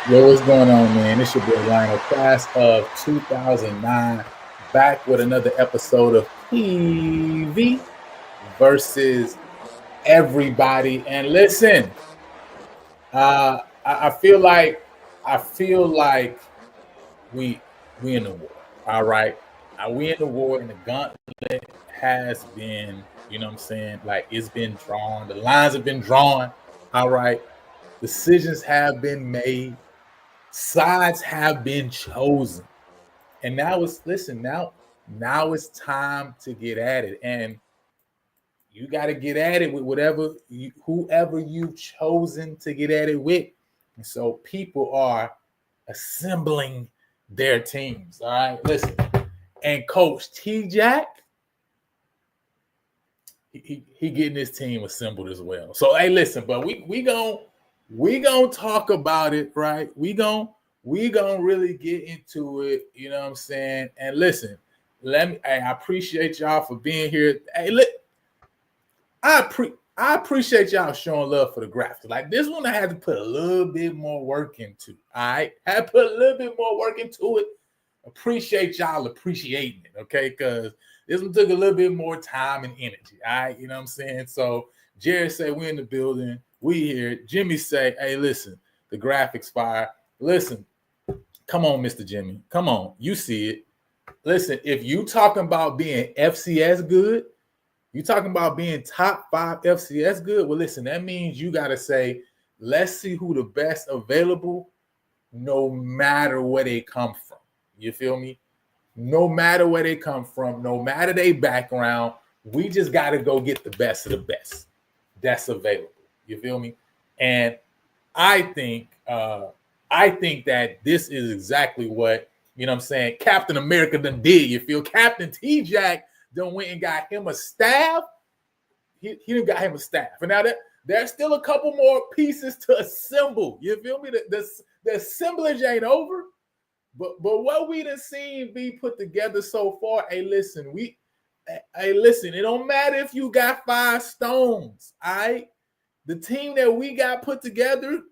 Yo, what's going on, man? This your boy Lionel, class of 2009, back with another episode of PV versus everybody. And listen, I feel like we in the war. All right, we in the war, and the gauntlet has been, you know what I'm saying? Like, it's been drawn. The lines have been drawn. All right, decisions have been made. Sides have been chosen, and now now it's time to get at it, and you got to get at it with whoever you've chosen to get at it with. And so people are assembling their teams. All right, listen, and Coach T Jack, he getting his team assembled as well. So hey, listen, but we gonna talk about it, right? We gonna really get into it, you know what I'm saying? And listen, I appreciate y'all for being here. Hey, I appreciate y'all showing love for the graphics. Like, this one I had to put a little bit more work into. All right, had to put a little bit more work into it. Appreciate y'all appreciating it, okay? Because this one took a little bit more time and energy. All right, you know what I'm saying? So Jared say we in the building. We here. Jimmy say, hey, listen, the graphics fire. Listen, come on, Mr. Jimmy. Come on. You see it. Listen, if you talking about being FCS good, you talking about being top 5 FCS good, well, listen, that means you got to say, let's see who the best available, no matter where they come from. You feel me? No matter where they come from, no matter their background, we just got to go get the best of the best that's available. You feel me? And I think that this is exactly what, you know what I'm saying, Captain America done did. You feel? Captain T Jack done went and got him a staff. He done got him a staff. And now there's still a couple more pieces to assemble. You feel me? The assemblage ain't over. But what we done seen be put together so far, hey, listen, it don't matter if you got 5 stones, all right? The team that we got put together,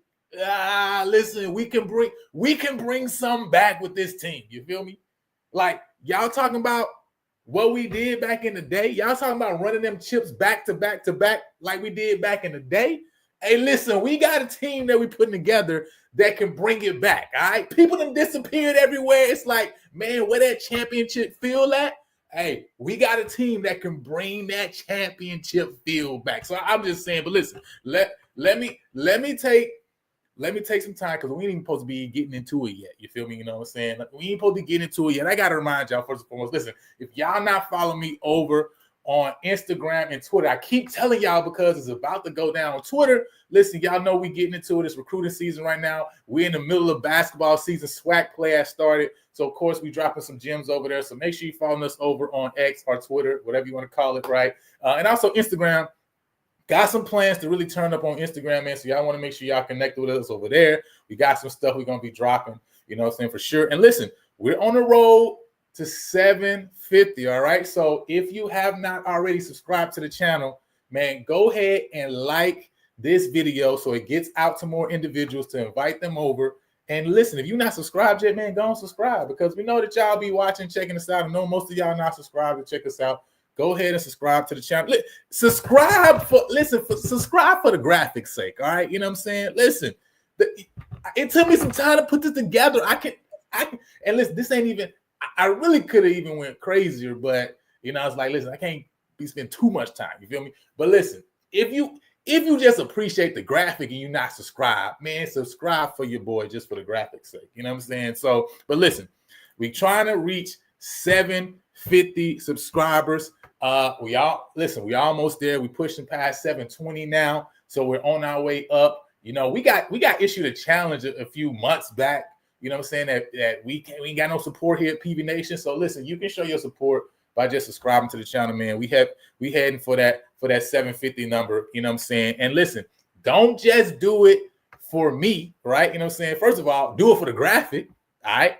listen, we can bring some back with this team. You feel me? Like, y'all talking about what we did back in the day. Y'all talking about running them chips back to back to back like we did back in the day. Hey, listen, we got a team that we putting together that can bring it back. All right, people done disappeared everywhere. It's like, man, where that championship feel at? Hey, we got a team that can bring that championship feel back. So I'm just saying, but listen, let me take some time, because we ain't even supposed to be getting into it yet. You feel me? You know what I'm saying? Like, we ain't supposed to be getting into it yet. I got to remind y'all, first and foremost, listen, if y'all not following me over on Instagram and Twitter, I keep telling y'all because it's about to go down on Twitter. Listen, y'all know we getting into it. It's recruiting season right now. We're in the middle of basketball season. SWAC play has started. So, of course, we dropping some gems over there. So make sure you follow us over on X or Twitter, whatever you want to call it, right? And also Instagram. Got some plans to really turn up on Instagram, man. So y'all want to make sure y'all connect with us over there. We got some stuff we're going to be dropping, you know what I'm saying, for sure. And listen, we're on the road to 750, all right? So if you have not already subscribed to the channel, man, go ahead and like this video so it gets out to more individuals, to invite them over. And listen, if you're not subscribed yet, man, go and subscribe, because we know that y'all be watching, checking us out. I know most of y'all not subscribed to check us out. Go ahead and subscribe to the channel. Subscribe for the graphics sake, all right? You know what I'm saying? Listen, it took me some time to put this together. I can, and listen, this ain't even, I really could have even went crazier, but, you know, I was like, listen, I can't be spending too much time, you feel me? But listen, if you just appreciate the graphic and you not subscribed, man, subscribe for your boy just for the graphics sake, you know what I'm saying? So, but listen, we trying to reach 750 subscribers. We almost there. We pushing past 720 now, so we're on our way up. You know, we got issued a challenge a few months back. You know what I'm saying, that we ain't got no support here at PV Nation. So listen, you can show your support by just subscribing to the channel, man. We heading for that 750 number. You know what I'm saying? And listen, don't just do it for me, right? You know what I'm saying? First of all, do it for the graphic, all right?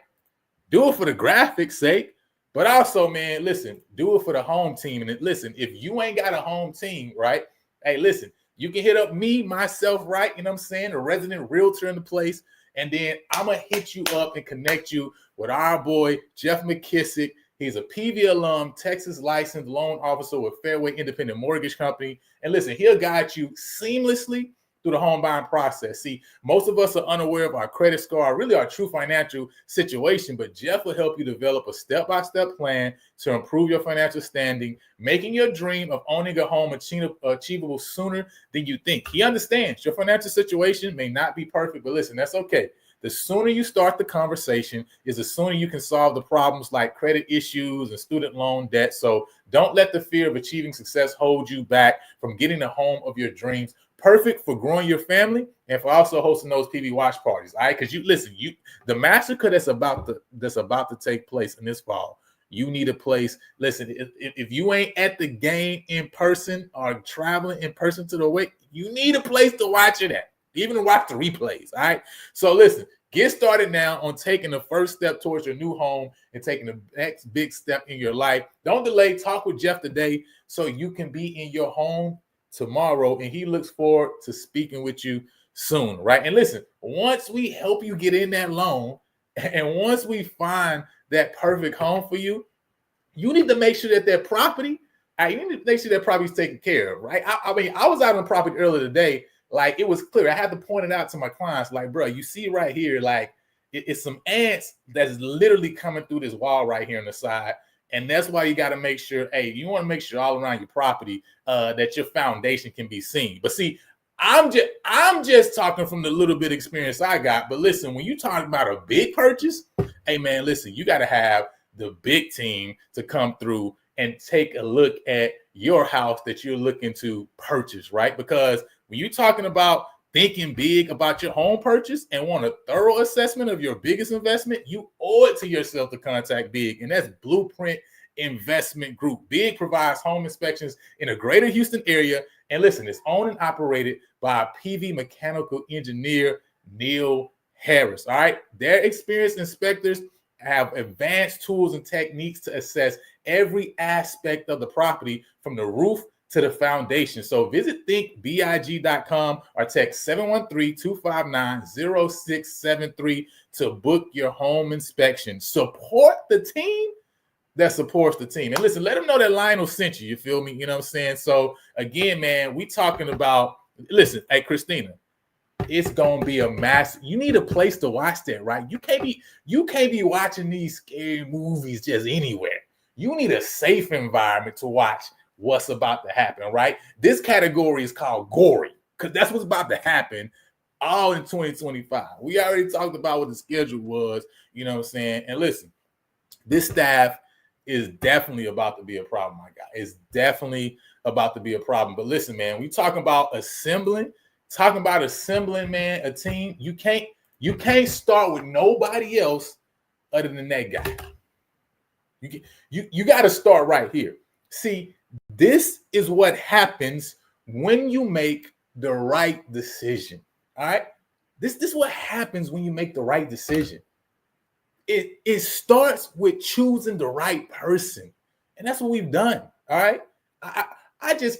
Do it for the graphics sake, but also, man, listen, do it for the home team. And listen, if you ain't got a home team, right? Hey, listen, you can hit up me, myself, right? You know what I'm saying? A resident realtor in the place. And then I'm going to hit you up and connect you with our boy, Jeff McKissick. He's a PV alum, Texas licensed loan officer with Fairway Independent Mortgage Company. And listen, he'll guide you seamlessly through the home buying process. See, most of us are unaware of our credit score, really our true financial situation, but Jeff will help you develop a step-by-step plan to improve your financial standing, making your dream of owning a home achievable sooner than you think. He understands your financial situation may not be perfect, but listen, that's okay. The sooner you start the conversation is the sooner you can solve the problems like credit issues and student loan debt. So don't let the fear of achieving success hold you back from getting the home of your dreams. Perfect for growing your family and for also hosting those PV watch parties. All right, because the massacre that's about to take place in this fall. You need a place. Listen, if you ain't at the game in person or traveling in person to the wake, you need a place to watch it at. Even to watch the replays. All right. So listen, get started now on taking the first step towards your new home and taking the next big step in your life. Don't delay. Talk with Jeff today so you can be in your home tomorrow. And he looks forward to speaking with you soon. Right. And listen, once we help you get in that loan and once we find that perfect home for you, you need to make sure that property, you need to make sure that property is taken care of. Right. I mean, I was out on property earlier today. Like, it was clear. I had to point it out to my clients. Like, bro, you see right here, like, it's some ants that's literally coming through this wall right here on the side. And that's why you got to make sure, hey, you want to make sure all around your property that your foundation can be seen. But see, I'm just talking from the little bit of experience I got. But listen, when you talk about a big purchase, hey, man, listen, you got to have the big team to come through and take a look at your house that you're looking to purchase, right? Because when you're talking about thinking big about your home purchase and want a thorough assessment of your biggest investment, you owe it to yourself to contact Big, and that's Blueprint Investment Group. Big provides home inspections in the greater Houston area, and listen, it's owned and operated by a PV mechanical engineer, Neil Harris. All right, their experienced inspectors have advanced tools and techniques to assess every aspect of the property from the roof to the foundation. So visit thinkbig.com or text 713-259-0673 to book your home inspection. Support the team that supports the team. And listen, let them know that Lionel sent you. You feel me? You know what I'm saying? So again, man, we talking about, listen, hey, Christina, it's gonna be a massive. You need a place to watch that, right? You can't be watching these scary movies just anywhere. You need a safe environment to watch what's about to happen, right? This category is called gory because that's what's about to happen all in 2025. We already talked about what the schedule was, you know what I'm saying? And listen, this staff is definitely about to be a problem, my guy. It's definitely about to be a problem. But listen, man, we talking about assembling, man, a team. You can't start with nobody else other than that guy. You got to start right here. See, this is what happens when you make the right decision. All right. This is what happens when you make the right decision. It starts with choosing the right person. And that's what we've done. All right. I just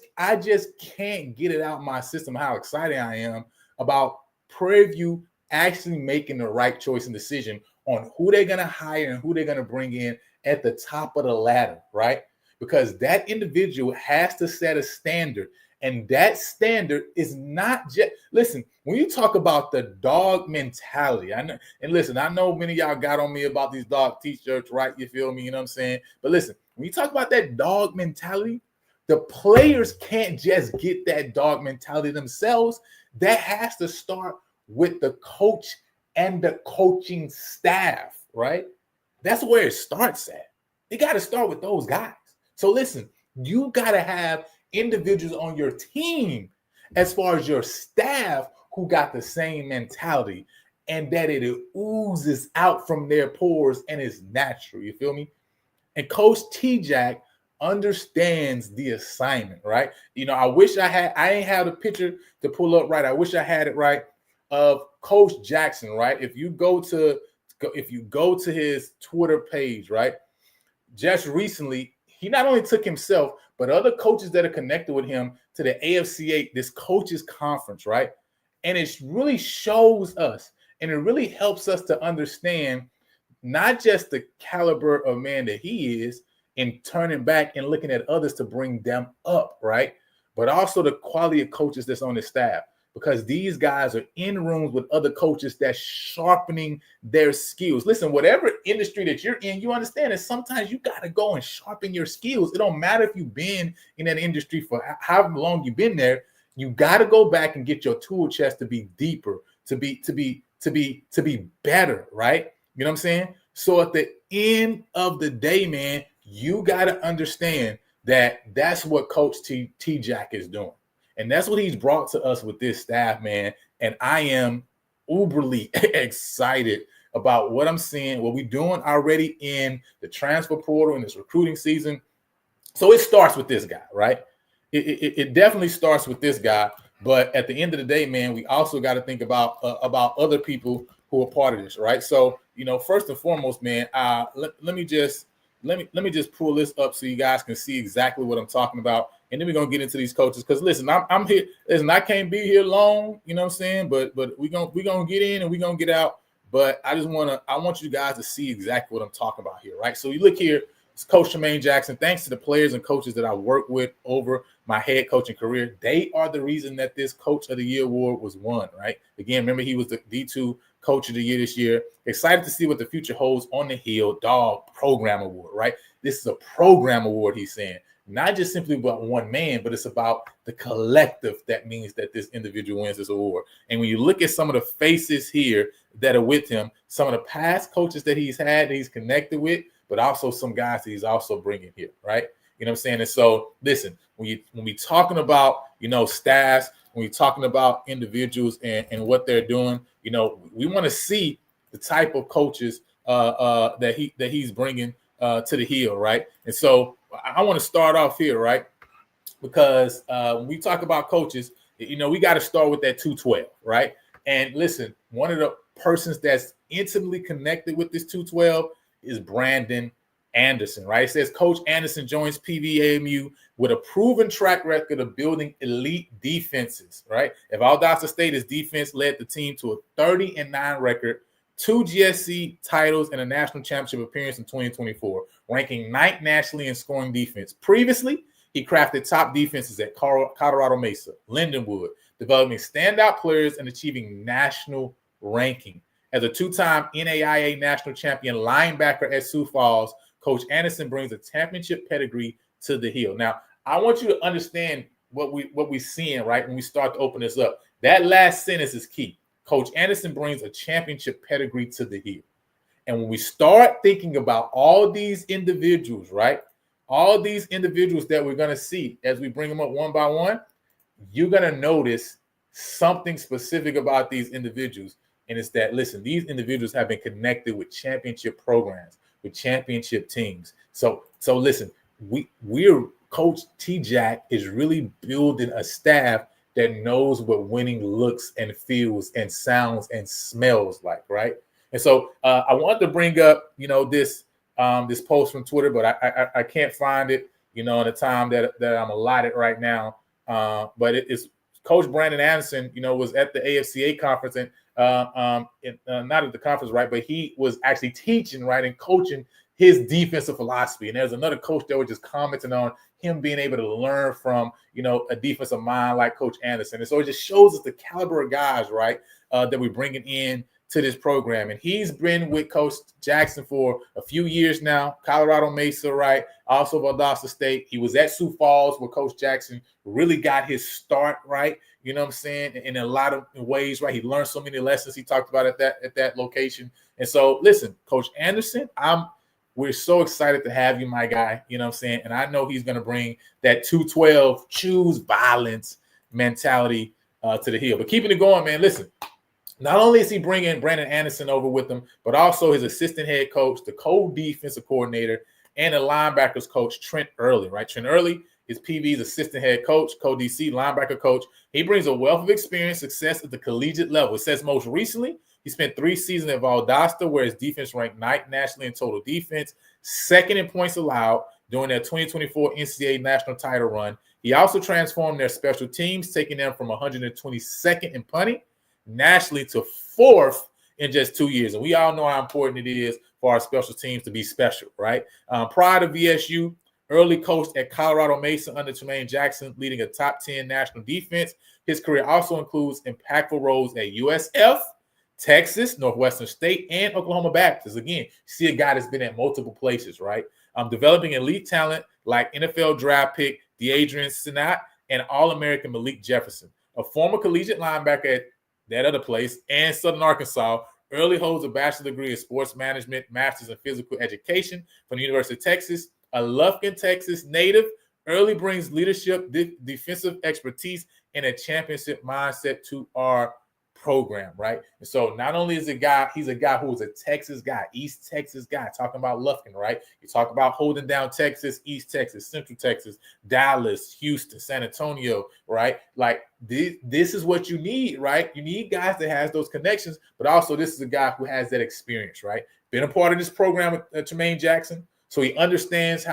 can't get it out of my system how excited I am about Prairie View actually making the right choice and decision on who they're going to hire and who they're going to bring in at the top of the ladder, right? Because that individual has to set a standard. And that standard is not just, listen, when you talk about the dog mentality, I know many of y'all got on me about these dog t-shirts, right? You feel me? You know what I'm saying? But listen, when you talk about that dog mentality, the players can't just get that dog mentality themselves. That has to start with the coach and the coaching staff, right? That's where it starts at. It got to start with those guys. So listen, you got to have individuals on your team as far as your staff who got the same mentality and that it oozes out from their pores and is natural. You feel me? And Coach T-Jack understands the assignment, right? You know, I ain't have the picture to pull up right. I wish I had it right of Coach Jackson, right? If you go to if you go to his Twitter page, right, just recently, he not only took himself, but other coaches that are connected with him to the AFCA, this coaches conference, right? And it really shows us, and it really helps us to understand not just the caliber of man that he is in turning back and looking at others to bring them up, right? But also the quality of coaches that's on his staff, because these guys are in rooms with other coaches that's sharpening their skills. Listen, whatever industry that you're in, you understand that sometimes you got to go and sharpen your skills. It don't matter if you've been in that industry for how long you've been there. You got to go back and get your tool chest to be deeper, to be better, right? You know what I'm saying? So at the end of the day, man, you got to understand that that's what Coach T-Jack is doing. And that's what he's brought to us with this staff, man. And I am uberly excited about what I'm seeing, what we're doing already in the transfer portal in this recruiting season. So it starts with this guy, right? It definitely starts with this guy. But at the end of the day, man, we also got to think about other people who are part of this, right? So, first and foremost, man, let me just pull this up so you guys can see exactly what I'm talking about. And then we're gonna get into these coaches, because listen, I'm here. Listen, I can't be here long, you know what I'm saying? But we're gonna get in and we're gonna get out. But I want you guys to see exactly what I'm talking about here, right? So you look here, it's Coach Tremaine Jackson. Thanks to the players and coaches that I worked with over my head coaching career, they are the reason that this Coach of the Year award was won, right? Again, remember, he was the D2 Coach of the Year this year. Excited to see what the future holds on the Hill Dog Program Award, right? This is a program award, he's saying. Not just simply about one man, but it's about the collective that means that this individual wins this award. And when you look at some of the faces here that are with him, some of the past coaches that he's had, that he's connected with, but also some guys that he's also bringing here, right? You know what I'm saying? And so, listen, when we talking about, staffs, when we're talking about individuals and what they're doing, we want to see the type of coaches that he's bringing to the Hill, right? And so I want to start off here, right? Because when we talk about coaches, we got to start with that 212, right? And listen, one of the persons that's intimately connected with this 212 is Brandon Anderson, right? It says Coach Anderson joins PVAMU with a proven track record of building elite defenses, right? If Valdosta State's defense led the team to a 30-9 record, 2 GSC titles, and a national championship appearance in 2024, ranking 9th nationally in scoring defense. Previously, he crafted top defenses at Colorado Mesa, Lindenwood, developing standout players and achieving national ranking. As a 2-time NAIA national champion linebacker at Sioux Falls, Coach Anderson brings a championship pedigree to the Hill. Now, I want you to understand what we're seeing, right, when we start to open this up. That last sentence is key. Coach Anderson brings a championship pedigree to the Hill. And when we start thinking about all these individuals, right, all these individuals that we're going to see as we bring them up one by one, you're going to notice something specific about these individuals. And it's that, listen, these individuals have been connected with championship programs, with championship teams. So listen, we're Coach T-Jack is really building a staff that knows what winning looks and feels and sounds and smells like, right? And so I wanted to bring up, this post from Twitter, but I can't find it, in the time that I'm allotted right now. But it's Coach Brandon Anderson, was at the AFCA conference and not at the conference, right? But he was actually teaching, right, and coaching his defensive philosophy. And there's another coach that was just commenting on him being able to learn from, a defensive mind like Coach Anderson. And so it just shows us the caliber of guys, right, that we're bringing in to this program. And he's been with Coach Jackson for a few years now, Colorado Mesa, right, also Valdosta State. He was at Sioux Falls where Coach Jackson really got his start, right, you know what I'm saying, in a lot of ways, right? He learned so many lessons he talked about at that location. And so, listen, Coach Anderson, we're so excited to have you, my guy, you know what I'm saying? And I know he's going to bring that 212 choose violence mentality to the Hill. But keeping it going, man, listen, not only is he bringing Brandon Anderson over with him, but also his assistant head coach, the co-defensive coordinator, and the linebackers coach, Trent Early, right? Trent Early is PV's assistant head coach, co-DC linebacker coach. He brings a wealth of experience, success at the collegiate level. It says most recently, He spent 3 seasons at Valdosta, where his defense ranked ninth nationally in total defense, second in points allowed during their 2024 NCAA national title run. He also transformed their special teams, taking them from 122nd in punting nationally to 4th in just 2 years. And we all know how important it is for our special teams to be special, right? Prior to VSU, early coached at Colorado Mesa under Tremaine Jackson, leading a top 10 national defense. His career also includes impactful roles at USF, Texas, Northwestern State, and Oklahoma Baptist. Again, see a guy that's been at multiple places, right? Developing elite talent like NFL draft pick Deadrian Sinat and All-American Malik Jefferson. A former collegiate linebacker at that other place and Southern Arkansas, early holds a bachelor's degree in sports management, master's in physical education from the University of Texas. A Lufkin, Texas native, early brings leadership, defensive expertise, and a championship mindset to our program, right? And so not only is he's a guy who is a Texas guy, East Texas guy, talking about Lufkin, right? You talk about holding down Texas, East Texas, Central Texas, Dallas, Houston, San Antonio, right? Like this is what you need, right? You need guys that has those connections, but also this is a guy who has that experience, right? Been a part of this program with Tremaine Jackson, so he understands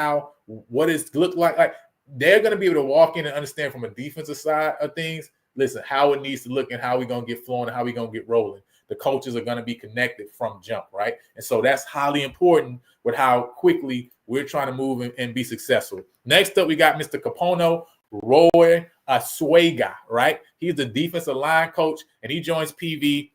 what it's looked like. Like they're going to be able to walk in and understand from a defensive side of things. Listen, how it needs to look and how we're going to get flowing and how we're going to get rolling. The coaches are going to be connected from jump, right? And so that's highly important with how quickly we're trying to move and be successful. Next up, we got Mr. Capono Roy Asuega, right? He's the defensive line coach, and he joins PV,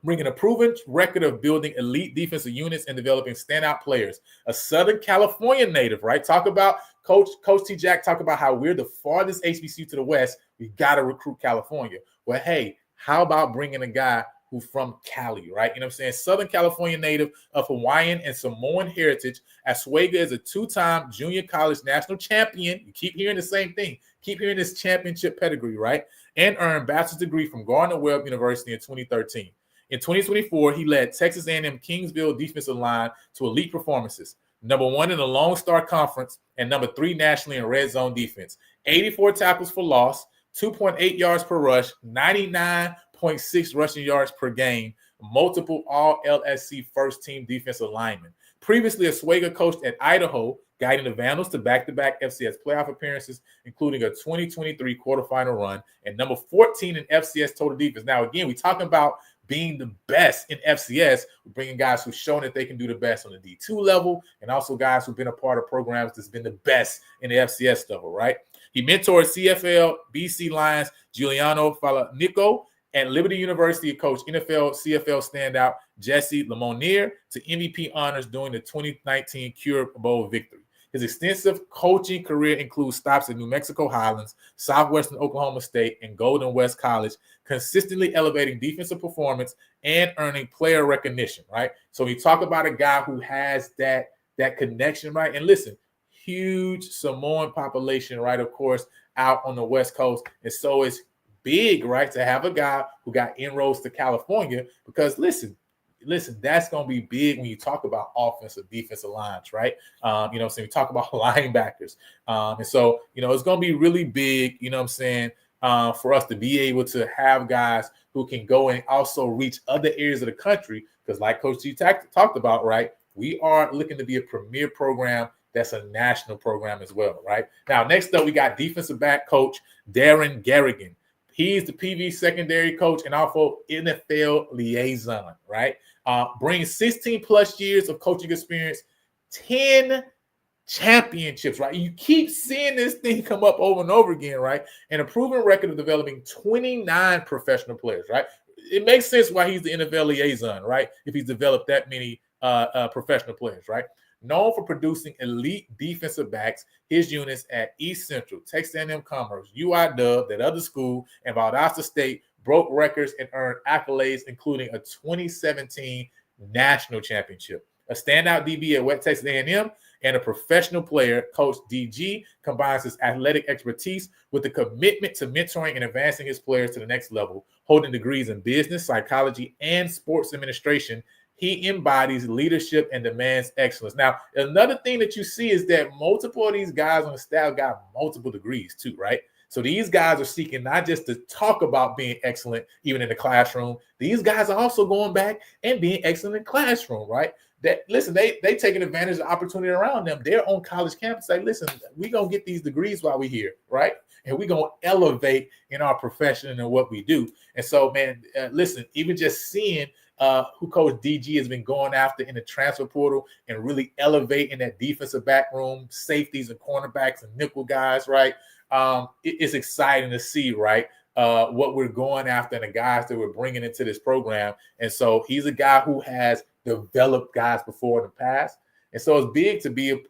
bringing a proven record of building elite defensive units and developing standout players. A Southern California native, right? Talk about Coach T. Jack, talk about how we're the farthest HBCU to the West. We got to recruit California. Well, hey, how about bringing a guy who's from Cali, right? You know what I'm saying? Southern California native of Hawaiian and Samoan heritage. Asuega is a 2-time junior college national champion. You keep hearing the same thing. Keep hearing this championship pedigree, right? And earned bachelor's degree from Gardner-Webb University in 2013. In 2024, he led Texas A&M Kingsville defensive line to elite performances. Number 1 in the Lone Star Conference and number 3 nationally in red zone defense. 84 tackles for loss, 2.8 yards per rush, 99.6 rushing yards per game, multiple all-LSC first-team defensive linemen. Previously, Asuega coached at Idaho, guiding the Vandals to back-to-back FCS playoff appearances, including a 2023 quarterfinal run and number 14 in FCS total defense. Now, again, we're talking about being the best in FCS, we're bringing guys who've shown that they can do the best on the D2 level, and also guys who've been a part of programs that's been the best in the FCS level, right? He mentored CFL, BC Lions, Giuliano Falanico, at Liberty University, coached NFL, CFL standout Jesse Lemonier to MVP honors during the 2019 Cure Bowl victory. His extensive coaching career includes stops at New Mexico Highlands, Southwestern Oklahoma State, and Golden West College, consistently elevating defensive performance and earning player recognition, right? So we talk about a guy who has that connection, right? And listen, huge Samoan population, right, of course, out on the West Coast. And so it's big, right, to have a guy who got inroads to California because, listen, that's going to be big when you talk about offensive, defensive lines, right? So we talk about linebackers. And so, it's going to be really big, for us to be able to have guys who can go and also reach other areas of the country because like Coach G talked about, right, we are looking to be a premier program that's a national program as well, right? Now, next up, we got defensive back coach Darren Garrigan. He's the PV secondary coach and also NFL liaison, right? Brings 16 plus years of coaching experience, 10 championships, right? You keep seeing this thing come up over and over again, right? And a proven record of developing 29 professional players, right? It makes sense why he's the NFL liaison, right? If he's developed that many professional players, right? Known for producing elite defensive backs, his units at East Central, Texas A&M Commerce, UIW, that other school, and Valdosta State broke records and earned accolades, including a 2017 national championship. A standout DB at West Texas A&M and a professional player, Coach DG combines his athletic expertise with the commitment to mentoring and advancing his players to the next level, holding degrees in business, psychology, and sports administration. He embodies leadership and demands excellence. Now, another thing that you see is that multiple of these guys on the staff got multiple degrees too, right? So these guys are seeking not just to talk about being excellent, even in the classroom. These guys are also going back and being excellent in the classroom, right? That listen, they taking advantage of the opportunity around them. They're on college campus. Like, listen, we gonna get these degrees while we're here, right? And we gonna elevate in our profession and what we do. And so, man, listen, even just seeing who Coach DG has been going after in the transfer portal and really elevating that defensive back room, safeties and cornerbacks and nickel guys, right? It's exciting to see, right? What we're going after and the guys that we're bringing into this program. And so he's a guy who has developed guys before in the past. And so it's big to be,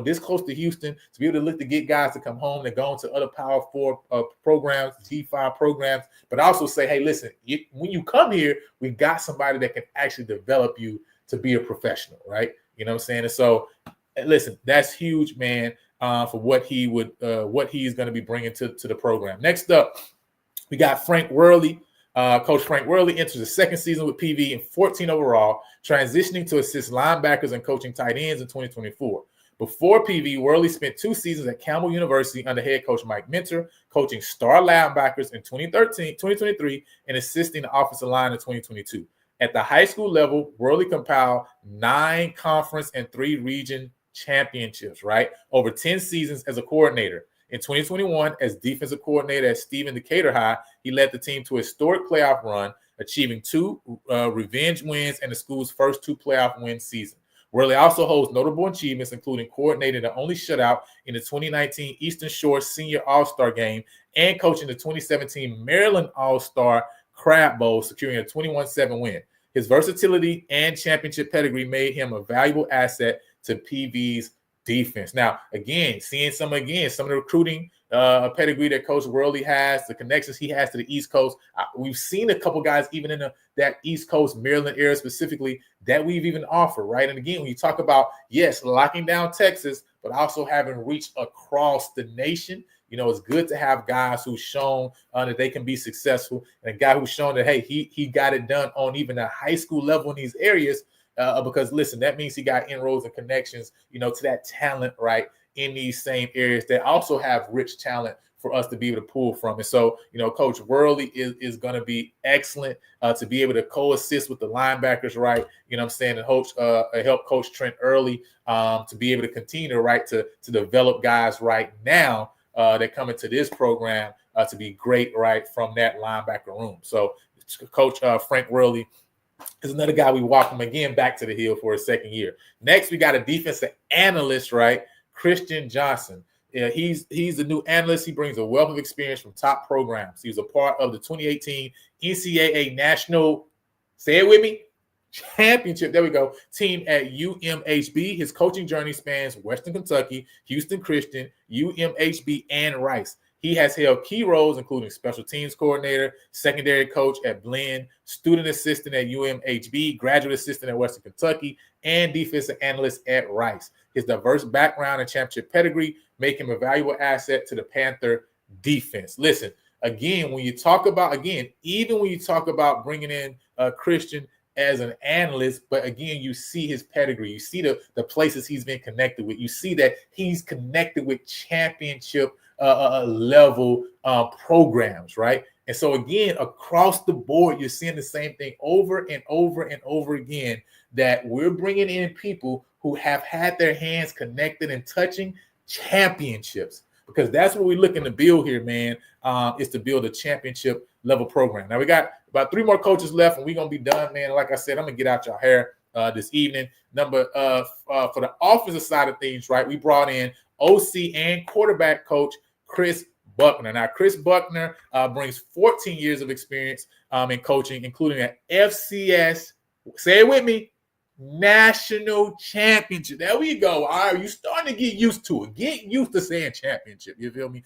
this close to Houston, to be able to look to get guys to come home that go into other Power 4 programs, G5 programs, but also say, hey, listen, when you come here, we got somebody that can actually develop you to be a professional, right? You know what I'm saying? And so, listen, that's huge, man, for what he's going to be bringing to the program. Next up, we got Frank Worley. Coach Frank Worley enters the second season with PV in 14 overall, transitioning to assist linebackers and coaching tight ends in 2024. Before PV, Worley spent 2 seasons at Campbell University under head coach Mike Minter, coaching star linebackers in 2023, and assisting the offensive line in 2022. At the high school level, Worley compiled 9 conference and 3 region championships, right? Over 10 seasons as a coordinator. In 2021, as defensive coordinator at Stephen Decatur High, he led the team to a historic playoff run, achieving 2 revenge wins and the school's first 2 playoff win season. Worley also holds notable achievements, including coordinating the only shutout in the 2019 Eastern Shore Senior All-Star Game and coaching the 2017 Maryland All-Star Crab Bowl, securing a 21-7 win. His versatility and championship pedigree made him a valuable asset to PV's defense. Now, again, seeing some of the recruiting pedigree that Coach Worley has, the connections he has to the East Coast. We've seen a couple guys even in that East Coast, Maryland area specifically, that we've even offered, right? And again, when you talk about, yes, locking down Texas, but also having reached across the nation, it's good to have guys who've shown that they can be successful, and a guy who's shown that, hey, he got it done on even a high school level in these areas. Because listen, that means he got inroads and connections, to that talent, right, in these same areas that also have rich talent for us to be able to pull from. And so, Coach Worley is going to be excellent to be able to co-assist with the linebackers, right? And help Coach Trent Early to be able to continue to develop guys right now that come into this program to be great, right, from that linebacker room. So Coach Frank Worley is another guy we welcome again back to the Hill for his second year. Next, we got a defensive analyst, right? Christian Johnson. He's the new analyst. He brings a wealth of experience from top programs. He was a part of the 2018 NCAA National, say it with me, Championship, there we go, team at UMHB. His coaching journey spans Western Kentucky, Houston Christian, UMHB, and Rice. He has held key roles, including special teams coordinator, secondary coach at Blinn, student assistant at UMHB, graduate assistant at Western Kentucky, and defensive analyst at Rice. His diverse background and championship pedigree make him a valuable asset to the Panther defense. Listen, again, when you talk about bringing in Christian as an analyst, but again, you see his pedigree. You see the places he's been connected with. You see that he's connected with championship level programs, right? And so again, across the board, you're seeing the same thing over and over and over again, that we're bringing in people who have had their hands connected and touching championships, because that's what we're looking to build here, man, is to build a championship level program. Now we got about 3 more coaches left and we're going to be done, man. Like I said, I'm going to get out your hair this evening. For the offensive side of things, right, we brought in OC and quarterback coach Chris Buckner. Now, Chris Buckner brings 14 years of experience in coaching, including an FCS, say it with me, national championship. There we go. All right, you starting to get used to it. Get used to saying championship. You feel me?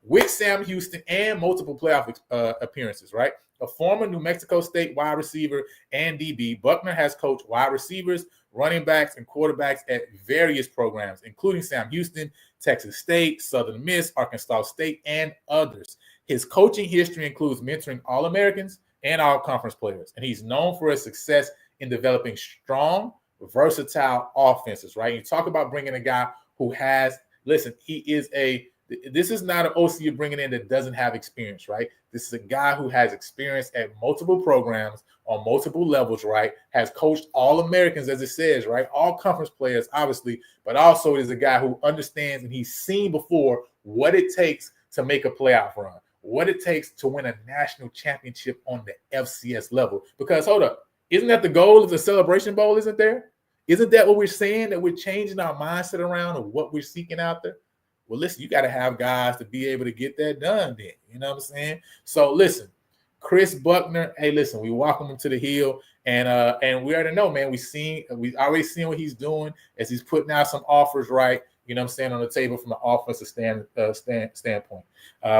With Sam Houston and multiple playoff appearances, right? A former New Mexico State wide receiver and DB, Buckner has coached wide receivers, running backs, and quarterbacks at various programs, including Sam Houston, Texas State, Southern Miss, Arkansas State, and others. His coaching history includes mentoring All-Americans and All-Conference players, and he's known for his success in developing strong, versatile offenses, right? You talk about bringing a guy who has, listen, he is a This is not an OC you're bringing in that doesn't have experience, right? This is a guy who has experience at multiple programs on multiple levels, right? Has coached all Americans, as it says, right? All conference players, obviously, but also is a guy who understands and he's seen before what it takes to make a playoff run, what it takes to win a national championship on the FCS level. Because hold up, isn't that the goal of the Celebration Bowl? Isn't there? Isn't that what we're saying? That we're changing our mindset around of what we're seeking out there? Well, listen, you got to have guys to be able to get that done then. You know what I'm saying? So listen, Chris Buckner, hey, listen, we welcome him to the Hill. And we already know, man, we already seen what he's doing as he's putting out some offers, right? You know what I'm saying, on the table from an offensive standpoint.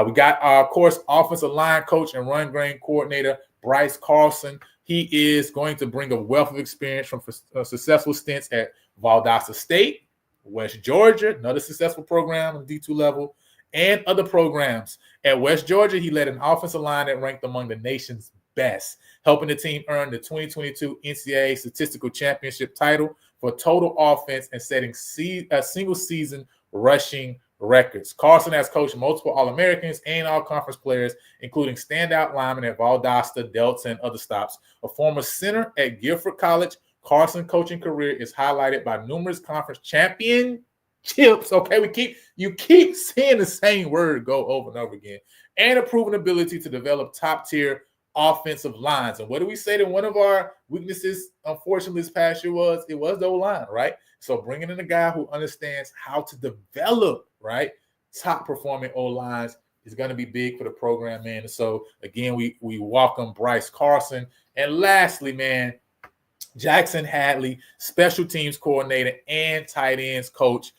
We got, of course, offensive line coach and run game coordinator, Bryce Carlson. He is going to bring a wealth of experience from successful stints at Valdosta State, West Georgia, another successful program on the D2 level, and other programs. At West Georgia, he led an offensive line that ranked among the nation's best, helping the team earn the 2022 NCAA Statistical Championship title for total offense and setting single-season rushing records. Carlson has coached multiple All-Americans and All-Conference players, including standout linemen at Valdosta, Delta, and other stops. A former center at Guilford College, Carson's coaching career is highlighted by numerous conference championships. Okay, you keep seeing the same word go over and over again, and a proven ability to develop top-tier offensive lines. And what do we say that one of our weaknesses, unfortunately, this past year was? It was the O-line, right? So bringing in a guy who understands how to develop, right, top-performing O-lines is going to be big for the program, man. And so, again, we welcome Bryce Carlson. And lastly, man, Jackson Hadley, special teams coordinator and tight ends coach.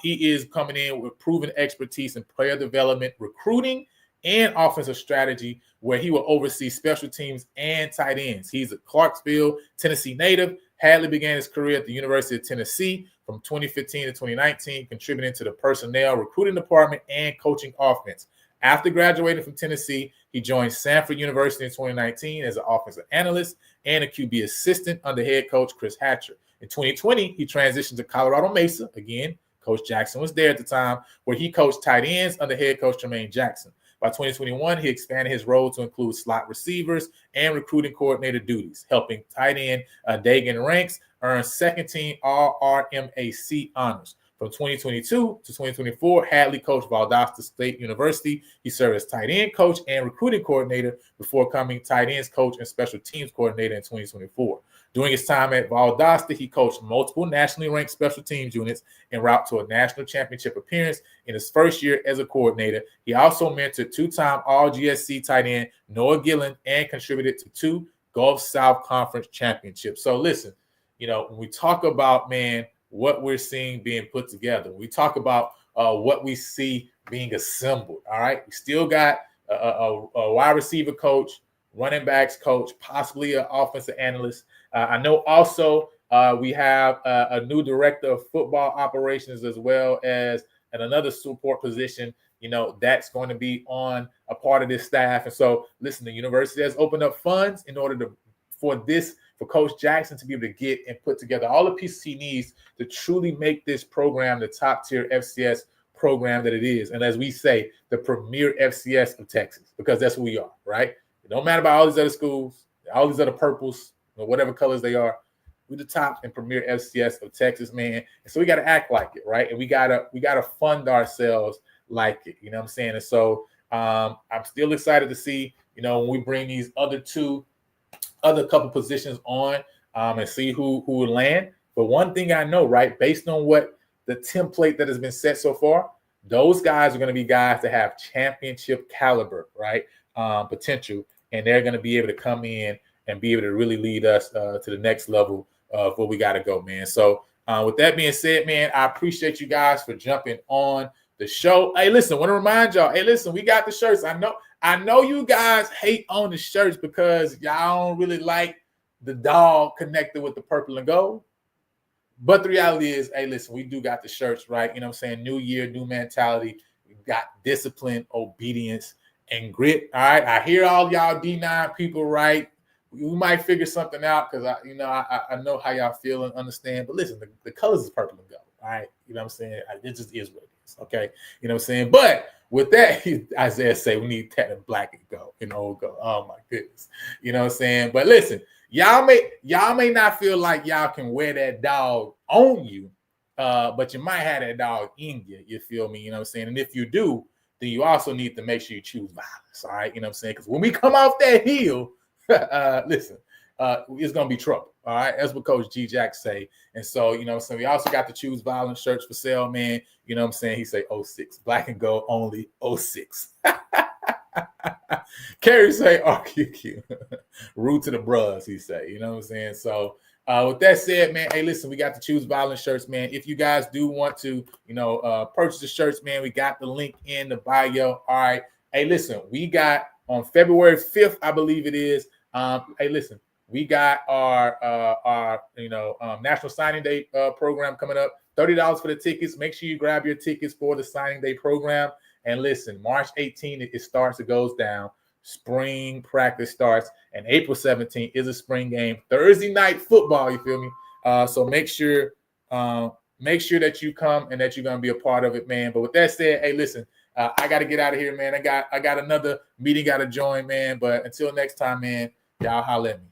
He is coming in with proven expertise in player development, recruiting, and offensive strategy, where he will oversee special teams and tight ends. He's a Clarksville, Tennessee native. Hadley began his career at the University of Tennessee from 2015 to 2019, contributing to the personnel, recruiting department, and coaching offense. After graduating from Tennessee, he joined Samford University in 2019 as an offensive analyst and a QB assistant under head coach Chris Hatcher. In 2020, he transitioned to Colorado Mesa. Again, Coach Jackson was there at the time, where he coached tight ends under head coach Jermaine Jackson. By 2021, he expanded his role to include slot receivers and recruiting coordinator duties, helping tight end Dagan Ranks earn second-team All-RMAC honors. From 2022 to 2024, Hadley coached Valdosta State University. He served as tight end coach and recruiting coordinator before becoming tight ends coach and special teams coordinator in 2024. During his time at Valdosta, he coached multiple nationally ranked special teams units en route to a national championship appearance in his first year as a coordinator. He also mentored two-time All-GSC tight end Noah Gillen and contributed to 2 Gulf South Conference championships. So listen, you know, when we talk about, man, what we're seeing being put together, we talk about what we see being assembled, all right? We still got a wide receiver coach, running backs coach, possibly an offensive analyst. I know also we have a new director of football operations, as well as another support position, you know, that's going to be on a part of this staff. And so, listen, the university has opened up funds in order for Coach Jackson to be able to get and put together all the pieces he needs to truly make this program the top tier FCS program that it is. And as we say, the premier FCS of Texas, because that's who we are, right? It don't matter about all these other schools, all these other purples, or whatever colors they are. We're the top and premier FCS of Texas, man. And so we got to act like it, right? And we gotta fund ourselves like it. You know what I'm saying? And so I'm still excited to see, you know, when we bring these other couple positions on and see who will land. But one thing I know, right, based on what the template that has been set so far, those guys are going to be guys that have championship caliber, right, potential, and they're going to be able to come in and be able to really lead us to the next level of where we got to go, man. So with that being said, man, I appreciate you guys for jumping on the show. Hey, listen, I want to remind y'all, hey, listen, we got the shirts. I know you guys hate on the shirts because y'all don't really like the dog connected with the purple and gold. But the reality is, hey, listen, we do got the shirts, right? You know what I'm saying? New year, new mentality. We got discipline, obedience, and grit. All right. I hear all y'all D9 people, right? We might figure something out because I know how y'all feel and understand. But listen, the colors is purple and gold. All right. You know what I'm saying? It just is what it is. is. Okay, you know what I'm saying? But with that, Isaiah say we need Ted and Black and go. Go. Oh my goodness. You know what I'm saying? But listen, y'all may not feel like y'all can wear that dog on you, but you might have that dog in you. You feel me? You know what I'm saying? And if you do, then you also need to make sure you choose violence. All right, you know what I'm saying? Because when we come off that hill, listen, it's gonna be trouble. All right, that's what Coach G Jack say. And so, you know what I'm saying, we also got the Choose Violence shirts for sale, man. You know what I'm saying? He say 06. Black and gold only 06. Kerry say RQQ. Rude to the bros, he say. You know what I'm saying? So with that said, man, hey, listen, we got the Choose Violence shirts, man. If you guys do want to, purchase the shirts, man, we got the link in the bio. All right. Hey, listen, we got on February 5th, I believe it is. Hey, listen, we got our National Signing Day program coming up. $30 for the tickets. Make sure you grab your tickets for the signing day program. And listen, March 18th, it starts, it goes down. Spring practice starts, and April 17th is a spring game. Thursday night football, you feel me? So make sure that you come and that you're gonna be a part of it, man. But with that said, hey, listen, I got to get out of here, man. I got another meeting got to join, man. But until next time, man, y'all holler at me.